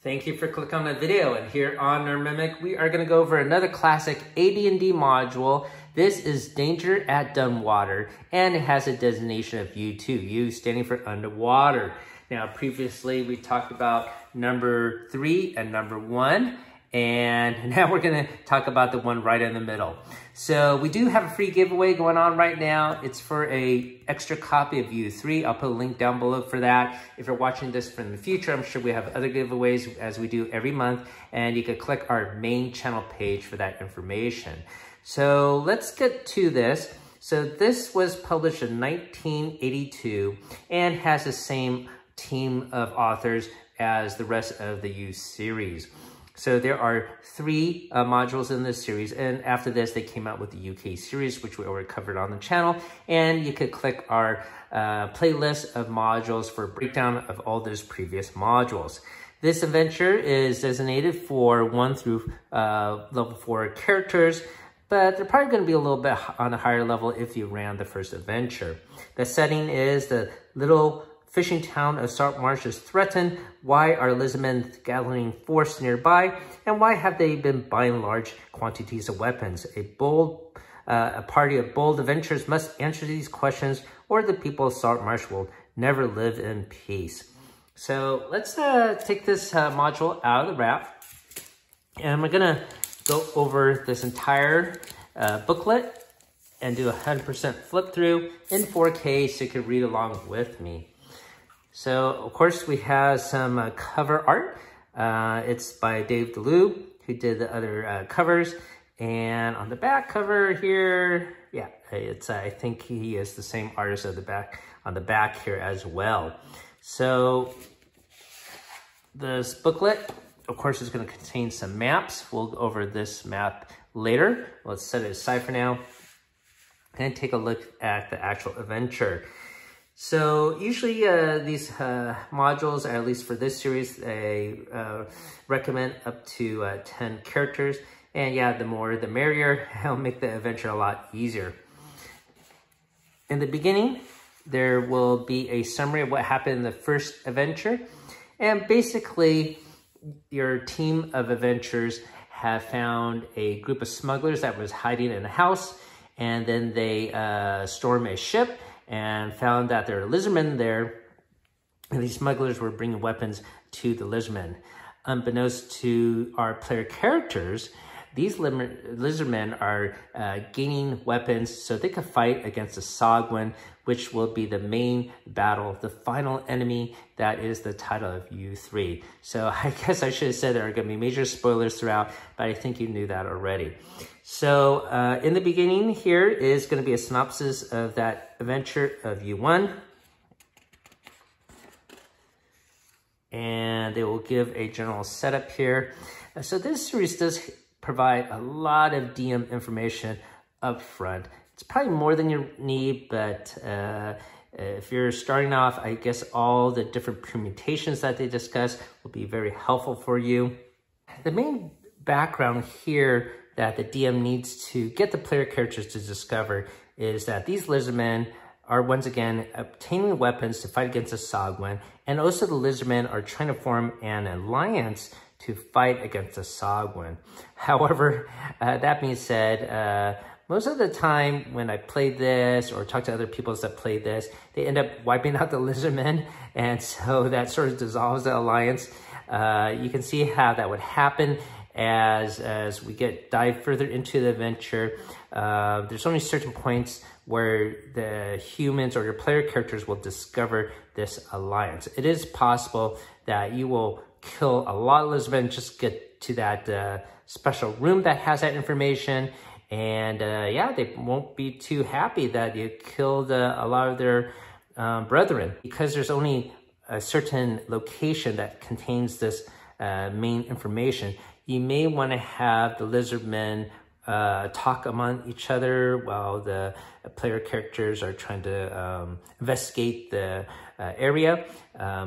Thank you for clicking on the video, and here on Nerd Mimic, we are going to go over another classic AD&D module. This is Danger at Dunwater, and it has a designation of U2, U standing for underwater. Now, previously we talked about number 3 and number 1, and now we're going to talk about the one right in the middle. So we do have a free giveaway going on right now. It's for an extra copy of U3. I'll put a link down below for that. If you're watching this from the future, I'm sure we have other giveaways as we do every month, and you can click our main channel page for that information. So let's get to this. So this was published in 1982 and has the same team of authors as the rest of the U series. So there are 3 modules in this series, and after this they came out with the UK series, which we already covered on the channel, and you could click our playlist of modules for a breakdown of all those previous modules. This adventure is designated for 1 through level 4 characters, but they're probably going to be a little bit on a higher level if you ran the first adventure. The setting is the little fishing town of Salt Marsh is threatened. Why are lizardmen gathering force nearby? And why have they been buying large quantities of weapons? A party of bold adventurers must answer these questions, or the people of Salt Marsh will never live in peace. So let's take this module out of the wrap, and we're gonna go over this entire booklet and do a 100% flip through in 4K so you can read along with me. So, of course, we have some cover art. It's by Dave DeLue, who did the other covers. And on the back cover here, yeah, it's I think he is the same artist of the back on the back here as well. So, this booklet, of course, is going to contain some maps. We'll go over this map later. Let's set it aside for now and take a look at the actual adventure. So usually these modules, at least for this series, they recommend up to 10 characters. And yeah, the more the merrier. It'll make the adventure a lot easier. In the beginning, there will be a summary of what happened in the first adventure. And basically, your team of adventurers have found a group of smugglers that was hiding in a house. And then they storm a ship and found that there are lizardmen there, and these smugglers were bringing weapons to the lizardmen. Unbeknownst to our player characters, these lizardmen are gaining weapons so they can fight against the Sogwin, which will be the main battle, the final enemy. That is the title of U3. So I guess I should have said there are going to be major spoilers throughout, but I think you knew that already. So in the beginning here is going to be a synopsis of that adventure of U1. And they will give a general setup here. So this series does provide a lot of DM information up front. It's probably more than you need, but if you're starting off, I guess all the different permutations that they discuss will be very helpful for you. The main background here that the DM needs to get the player characters to discover is that these lizardmen are once again obtaining weapons to fight against the Sogwin, and also the lizardmen are trying to form an alliance to fight against the Sogwin. However, that being said, most of the time when I play this or talk to other people that play this, they end up wiping out the lizardmen, and so that sort of dissolves the alliance. You can see how that would happen as we dive further into the adventure. There's only certain points where the humans or your player characters will discover this alliance. It is possible that you will kill a lot of lizardmen, just get to that special room that has that information, and yeah, they won't be too happy that you killed a lot of their brethren. Because there's only a certain location that contains this main information, you may want to have the lizardmen talk among each other while the player characters are trying to investigate the area,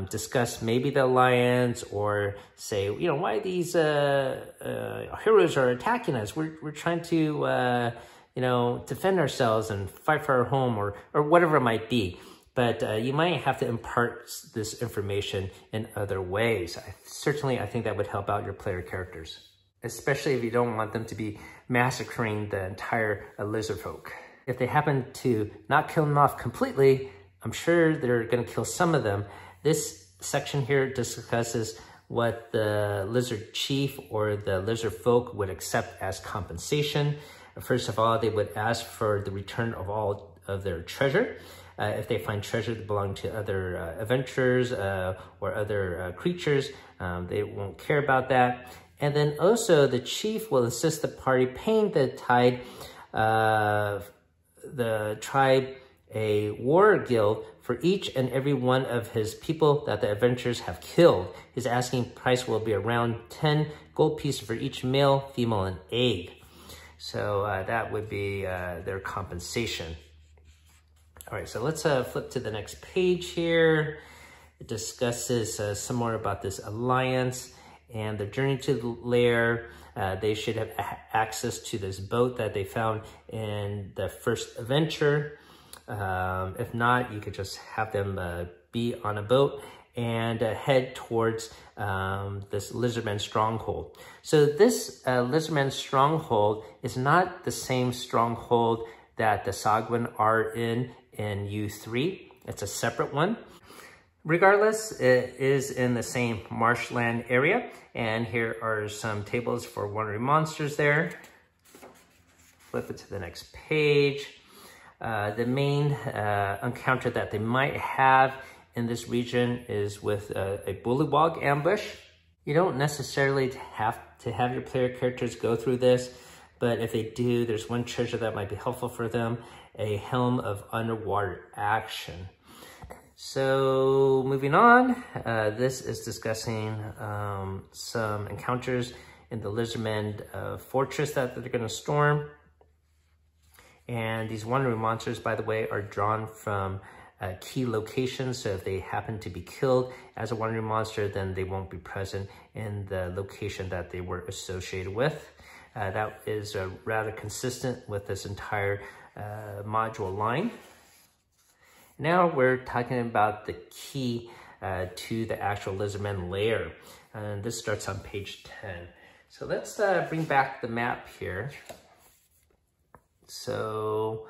discuss maybe the alliance, or say, you know, why these heroes are attacking us. We're trying to, you know, defend ourselves and fight for our home, or whatever it might be. but you might have to impart this information in other ways. Certainly, I think that would help out your player characters, especially if you don't want them to be massacring the entire lizard folk. If they happen to not kill them off completely, I'm sure they're going to kill some of them. This section here discusses what the lizard chief or the lizard folk would accept as compensation. First of all, they would ask for the return of all of their treasure. If they find treasure that belong to other adventurers or other creatures, they won't care about that. And then also the chief will insist the party paying the tide, the tribe, a war guild for each and every one of his people that the adventurers have killed. His asking price will be around 10 gold pieces for each male, female, and egg. So that would be their compensation. All right, so let's flip to the next page here. It discusses some more about this alliance and the journey to the lair. They should have access to this boat that they found in the first adventure. If not, you could just have them be on a boat and head towards this Lizardman stronghold. So this Lizardman stronghold is not the same stronghold that the Sagwan are in U3. It's a separate one. Regardless, it is in the same marshland area, and here are some tables for wandering monsters there. Flip it to the next page. The main encounter that they might have in this region is with a bullywog ambush. You don't necessarily have to have your player characters go through this, but if they do, there's one treasure that might be helpful for them, a helm of underwater action. So moving on, this is discussing some encounters in the Lizardman fortress that they're going to storm. And these wandering monsters, by the way, are drawn from key locations. So if they happen to be killed as a wandering monster, then they won't be present in the location that they were associated with. That is rather consistent with this entire module line. Now we're talking about the key to the actual Lizardman lair. And this starts on page 10. So let's bring back the map here. So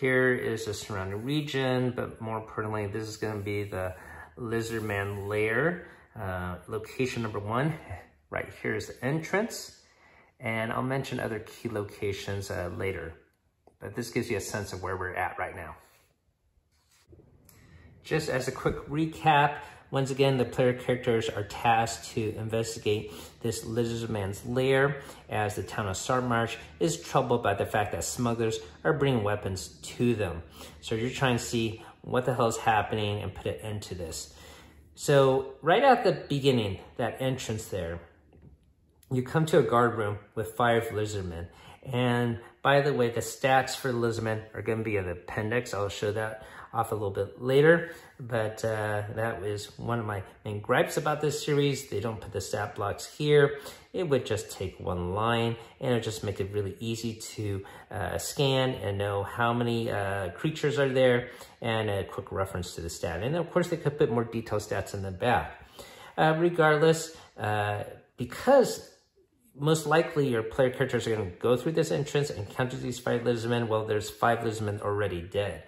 here is the surrounding region, but more importantly, this is going to be the Lizardman lair. Location number 1, right here is the entrance. And I'll mention other key locations later. But this gives you a sense of where we're at right now. Just as a quick recap, once again, the player characters are tasked to investigate this Lizardman's lair as the town of Sartmarsh is troubled by the fact that smugglers are bringing weapons to them. So you're trying to see what the hell is happening and put an end to this. So right at the beginning, that entrance there, you come to a guard room with 5 Lizardmen. And by the way, the stats for the Lizardmen are going to be in the appendix. I'll show that off a little bit later, but that is one of my main gripes about this series. They don't put the stat blocks here. It would just take one line, and it would just make it really easy to scan and know how many creatures are there, and a quick reference to the stat. And of course, they could put more detailed stats in the back. Regardless, because most likely your player characters are going to go through this entrance and encounter these 5 Lizardmen, well, there's 5 Lizardmen already dead.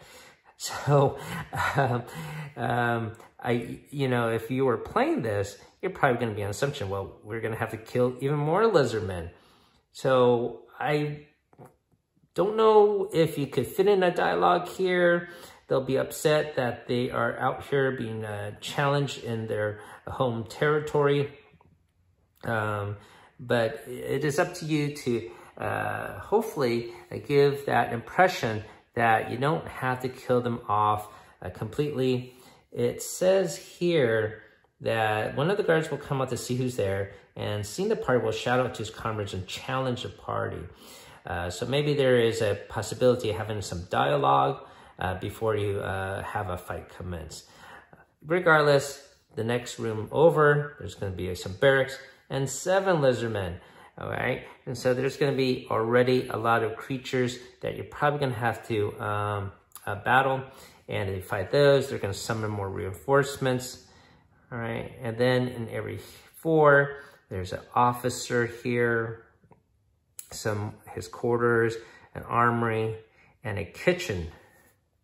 So, if you were playing this, you're probably going to be on assumption, well, we're going to have to kill even more Lizardmen. So I don't know if you could fit in a dialogue here. They'll be upset that they are out here being challenged in their home territory. But it is up to you to hopefully give that impression that you don't have to kill them off completely. It says here that one of the guards will come out to see who's there, and seeing the party will shout out to his comrades and challenge the party. So maybe there is a possibility of having some dialogue before you have a fight commence. Regardless, the next room over, there's going to be some barracks and 7 Lizardmen. All right, and so there's going to be already a lot of creatures that you're probably going to have to battle. And if they fight those, they're going to summon more reinforcements. All right, and then in area 4, there's an officer here, his quarters, an armory, and a kitchen.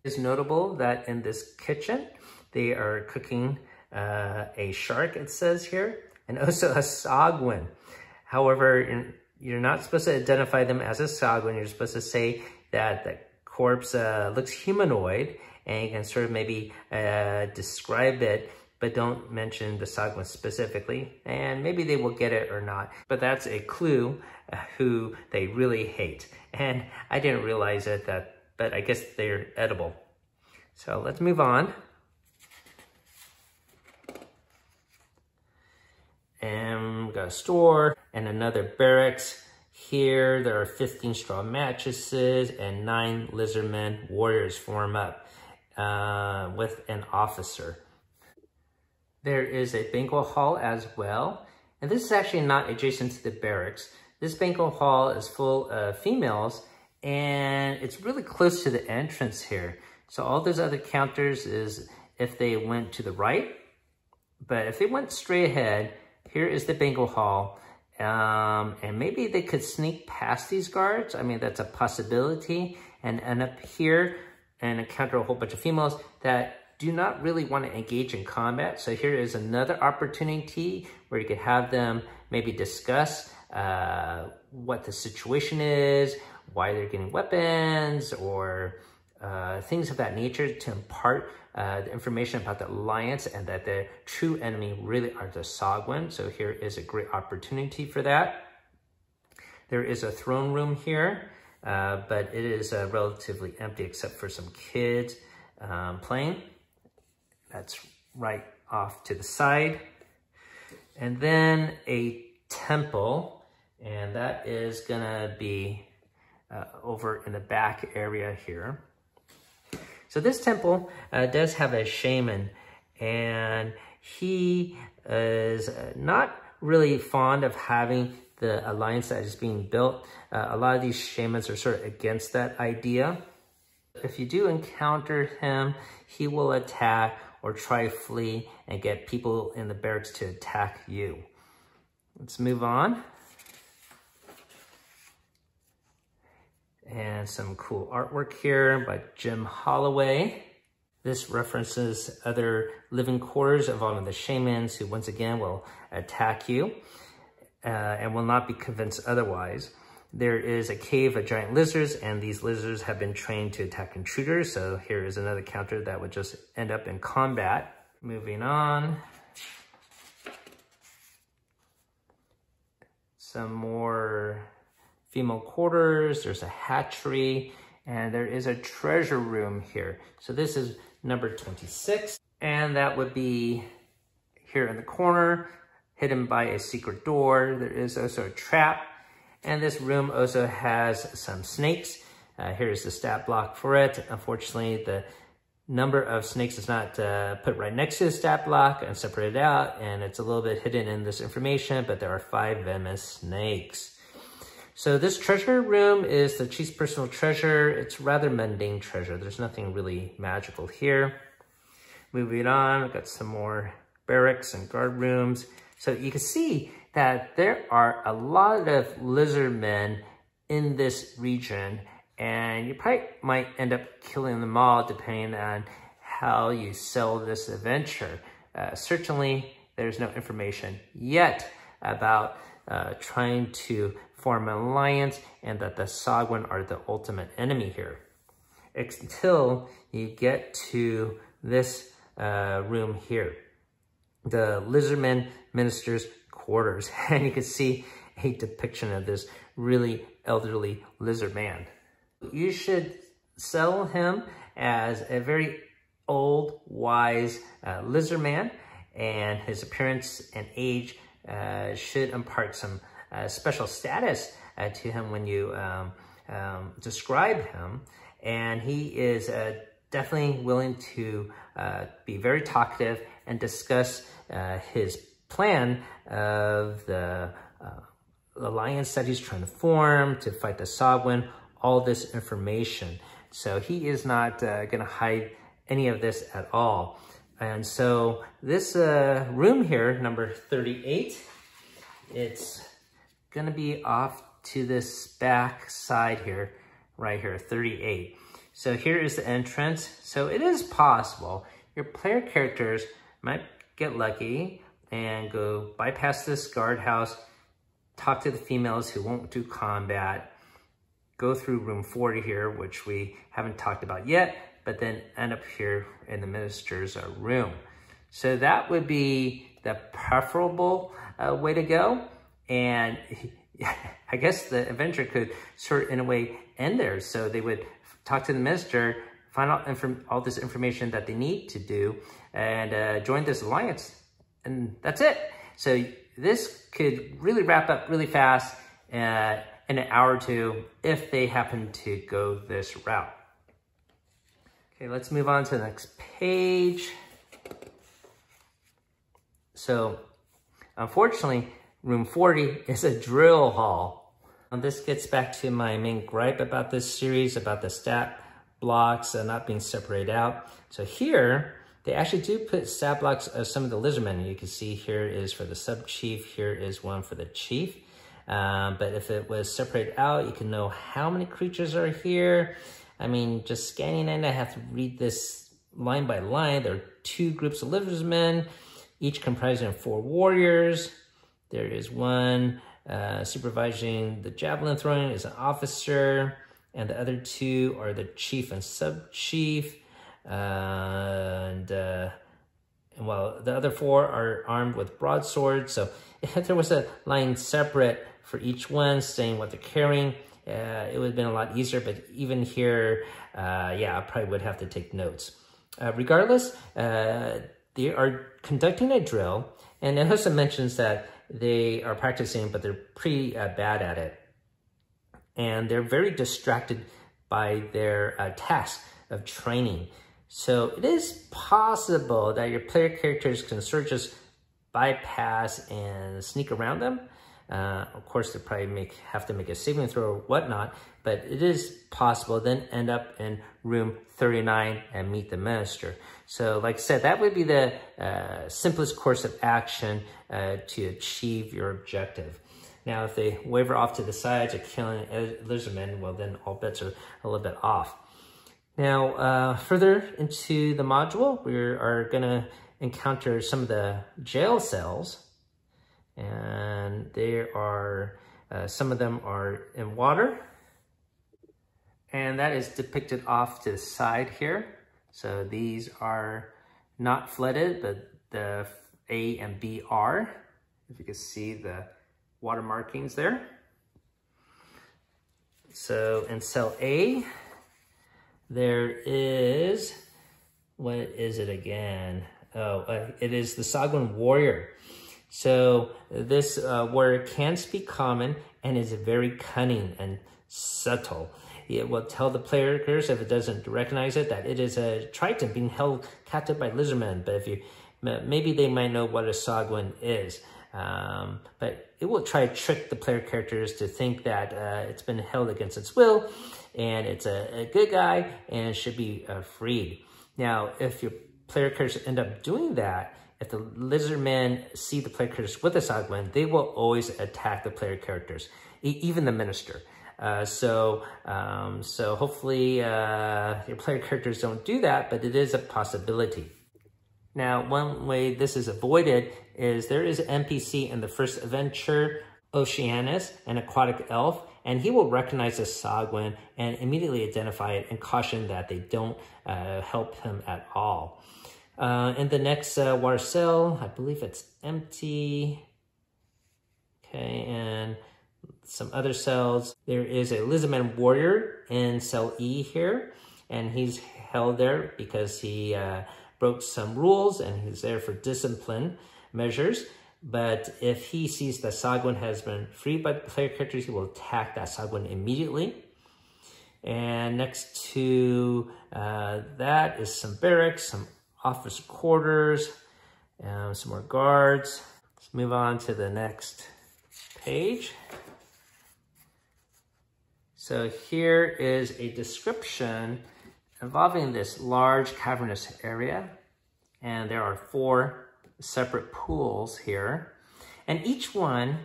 It's notable that in this kitchen, they are cooking a shark, it says here, and also a sagwan. However, you're not supposed to identify them as a sagwan. You're supposed to say that the corpse looks humanoid, and you can sort of maybe describe it, but don't mention the sagwan specifically, and maybe they will get it or not. But that's a clue who they really hate. And I didn't realize it, but I guess they're edible. So let's move on. And we got a store and another barracks. Here there are 15 straw mattresses and 9 lizardmen warriors form up with an officer. There is a banquet hall as well. And this is actually not adjacent to the barracks. This banquet hall is full of females, and it's really close to the entrance here. So all those other counters is if they went to the right, but if they went straight ahead, here is the banquet hall. And maybe they could sneak past these guards. I mean, that's a possibility, and end up here and encounter a whole bunch of females that do not really want to engage in combat. So here is another opportunity where you could have them maybe discuss what the situation is, why they're getting weapons, or things of that nature to impart the information about the alliance and that the true enemy really are the Sagwan. So here is a great opportunity for that. There is a throne room here, but it is relatively empty except for some kids playing. That's right off to the side. And then a temple, and that is gonna be over in the back area here. So this temple does have a shaman, and he is not really fond of having the alliance that is being built. A lot of these shamans are sort of against that idea. If you do encounter him, he will attack or try to flee and get people in the barracks to attack you. Let's move on. And some cool artwork here by Jim Holloway. This references other living quarters involving the shamans who once again will attack you and will not be convinced otherwise. There is a cave of giant lizards, and these lizards have been trained to attack intruders. So here is another counter that would just end up in combat. Moving on. Some more female quarters. There's a hatchery, and there is a treasure room here. So this is number 26, and that would be here in the corner, hidden by a secret door. There is also a trap. And this room also has some snakes. Here's the stat block for it. Unfortunately, the number of snakes is not put right next to the stat block and separated out, and it's a little bit hidden in this information, but there are 5 venomous snakes. So this treasure room is the chief's personal treasure. It's rather mundane treasure. There's nothing really magical here. Moving on, we've got some more barracks and guard rooms. So you can see that there are a lot of lizard men in this region, and you probably might end up killing them all depending on how you sell this adventure. Certainly, there's no information yet about trying to form an alliance and that the Sagwan are the ultimate enemy here. Until you get to this room here, the Lizardmen Minister's quarters, and you can see a depiction of this really elderly lizard man. You should sell him as a very old, wise lizard man, and his appearance and age should impart some special status to him when you describe him. And he is definitely willing to be very talkative and discuss his plan of the alliance that he's trying to form to fight the Sagwan, all this information. So he is not going to hide any of this at all. And so this room here, number 38, it's gonna be off to this back side here, right here, 38. So here is the entrance. So it is possible your player characters might get lucky and go bypass this guardhouse, talk to the females who won't do combat, go through room 40 here, which we haven't talked about yet, but then end up here in the minister's room. So that would be the preferable way to go. And I guess the adventure could sort of, in a way, end there. So they would talk to the minister, find out all this information that they need to do, and join this alliance. And that's it. So this could really wrap up really fast in an hour or two if they happen to go this route. Okay, let's move on to the next page. So, unfortunately, room 40 is a drill hall. And this gets back to my main gripe about this series, about the stat blocks not being separated out. So here, they actually do put stat blocks of some of the lizardmen. You can see here is for the sub-chief, here is one for the chief. But if it was separated out, you can know how many creatures are here. I mean, just scanning in, I have to read this line by line. There are 2 groups of lizardmen, each comprising of 4 warriors. There is one supervising the javelin throwing is an officer, and the other 2 are the chief and sub-chief. And while the other 4 are armed with broadswords. So if there was a line separate for each one saying what they're carrying, it would have been a lot easier, but even here, yeah, I probably would have to take notes. Regardless, they are conducting a drill, and it also mentions that they are practicing, but they're pretty bad at it. And they're very distracted by their task of training. So it is possible that your player characters can sort of just bypass and sneak around them. Of course, they probably have to make a saving throw or whatnot, but it is possible then end up in room 39 and meet the minister. So like I said, that would be the simplest course of action to achieve your objective. Now, if they waver off to the sides or killing lizardmen, well, then all bets are a little bit off. Now, further into the module, we are going to encounter some of the jail cells. And there are, some of them are in water. And that is depicted off to the side here. So these are not flooded, but the A and B are. If you can see the water markings there. So in cell A, there is, what is it again? Oh, it is the Sagwan warrior. So this warrior can speak common and is very cunning and subtle. It will tell the players, if it doesn't recognize it, that it is a Triton being held captive by lizardmen. But if you, maybe they might know what a Sagwan is. But it will try to trick the player characters to think that it's been held against its will and it's a good guy and should be freed. Now, if your player characters end up doing that, if the lizardmen see the player characters with a Sagwan, they will always attack the player characters, even the minister. So hopefully your player characters don't do that, but it is a possibility. Now, one way this is avoided is there is an NPC in the first adventure, Oceanus, an aquatic elf, and he will recognize the Sagwan and immediately identify it and caution that they don't help him at all. In the next water cell, I believe it's empty. Okay, and some other cells. There is a lizardman warrior in cell E here, and he's held there because he broke some rules and he's there for discipline measures. But if he sees that Sagwan has been freed by the player characters, he will attack that Sagwan immediately. And next to that is some barracks, some officer quarters, some more guards. Let's move on to the next page. So here is a description involving this large cavernous area. And there are 4 separate pools here. And each one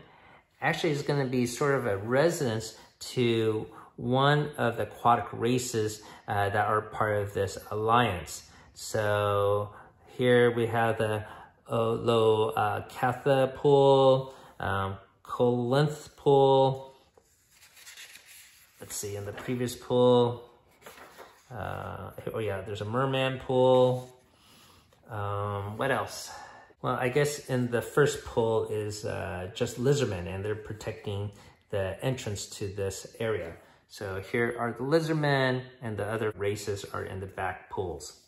actually is going to be sort of a residence to one of the aquatic races that are part of this alliance. So here we have the Olocatha pool, Colinth pool. Let's see, in the previous pool, oh yeah, there's a merman pool. What else? Well, I guess in the first pool is just lizardmen, and they're protecting the entrance to this area. So here are the lizardmen, and the other races are in the back pools.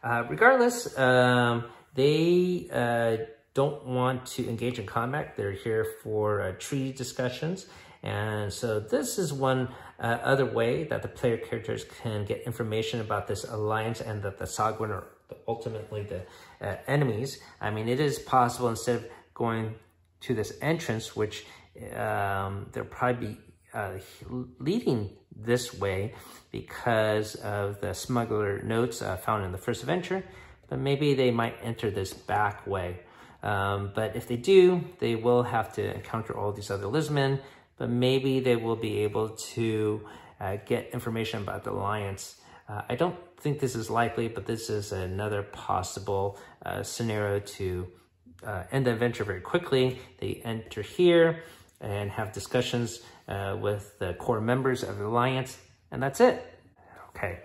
Regardless, they don't want to engage in combat. They're here for treaty discussions. And so this is one other way that the player characters can get information about this alliance and that the Sagwan are ultimately the enemies. I mean, it is possible, instead of going to this entrance, which they'll probably be leading this way because of the smuggler notes found in the first adventure, but maybe they might enter this back way. But if they do, they will have to encounter all these other lizardmen, but maybe they will be able to get information about the alliance. I don't think this is likely, but this is another possible scenario to end the adventure very quickly. They enter here and have discussions with the core members of the alliance, and that's it. Okay,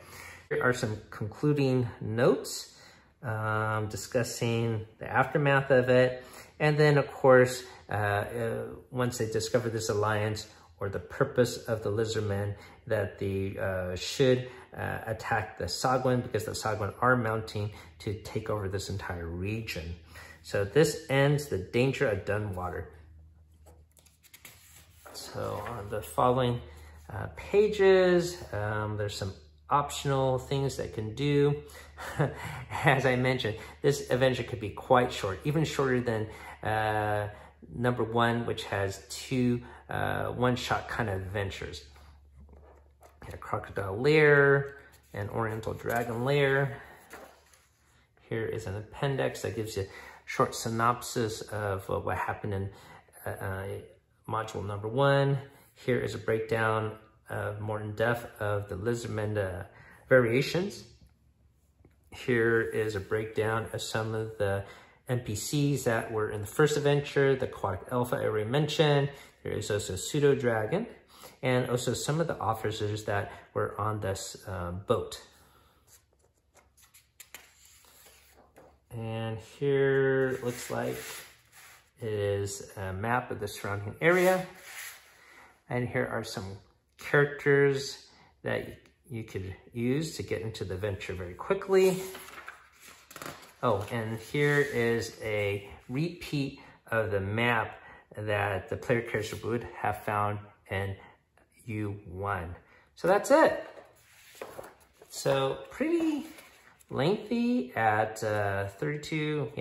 here are some concluding notes discussing the aftermath of it. And then, of course, once they discover this alliance, or the purpose of the lizardmen, that they should attack the Sagwan, because the Sagwan are mounting to take over this entire region. So this ends the danger at Dunwater. So on the following pages, there's some optional things that can do. As I mentioned, this adventure could be quite short, even shorter than number 1, which has 2 one-shot kind of adventures. A crocodile lair, an oriental dragon lair. Here is an appendix that gives you a short synopsis of what happened in module number 1. Here is a breakdown more in depth of the lizardmen variations. Here is a breakdown of some of the NPCs that were in the first adventure, the aquatic alpha I already mentioned. There is also a pseudo dragon, and also some of the officers that were on this boat. And here looks like it is a map of the surrounding area. And here are some characters that you could use to get into the adventure very quickly. Oh, and here is a repeat of the map that the player character would have found in U1. So that's it. So pretty lengthy at 32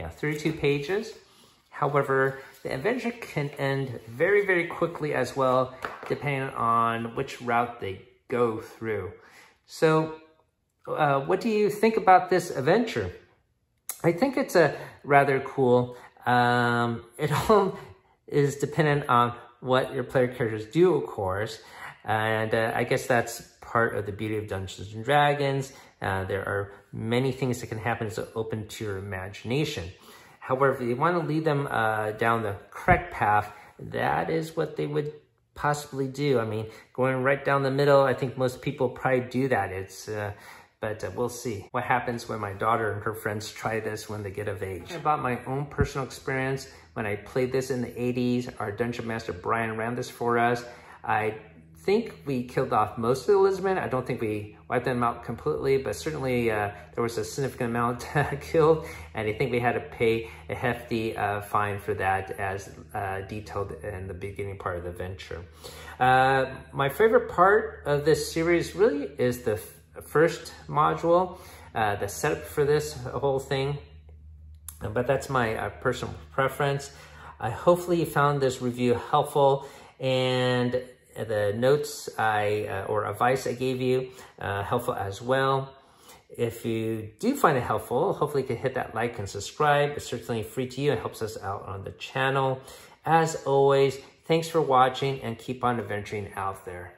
pages. However, the adventure can end very, very quickly as well, depending on which route they go through. So what do you think about this adventure? I think it's a rather cool. It all is dependent on what your player characters do, of course. And I guess that's part of the beauty of Dungeons & Dragons. There are many things that can happen that's open to your imagination. However, if you want to lead them down the correct path, that is what they would possibly do. I mean, going right down the middle, I think most people probably do that. But we'll see what happens when my daughter and her friends try this when they get of age. About my own personal experience, when I played this in the 80s, our Dungeon Master Brian ran this for us. I think we killed off most of the lizardmen. I don't think we wiped them out completely, but certainly there was a significant amount killed, and I think we had to pay a hefty fine for that, as detailed in the beginning part of the adventure. My favorite part of this series really is the first module, the setup for this whole thing, but that's my personal preference. Hopefully you found this review helpful, and the notes or advice I gave you helpful as well. If you do find it helpful, hopefully you can hit that like and subscribe. It's certainly free to you. It helps us out on the channel. As always, thanks for watching and keep on adventuring out there.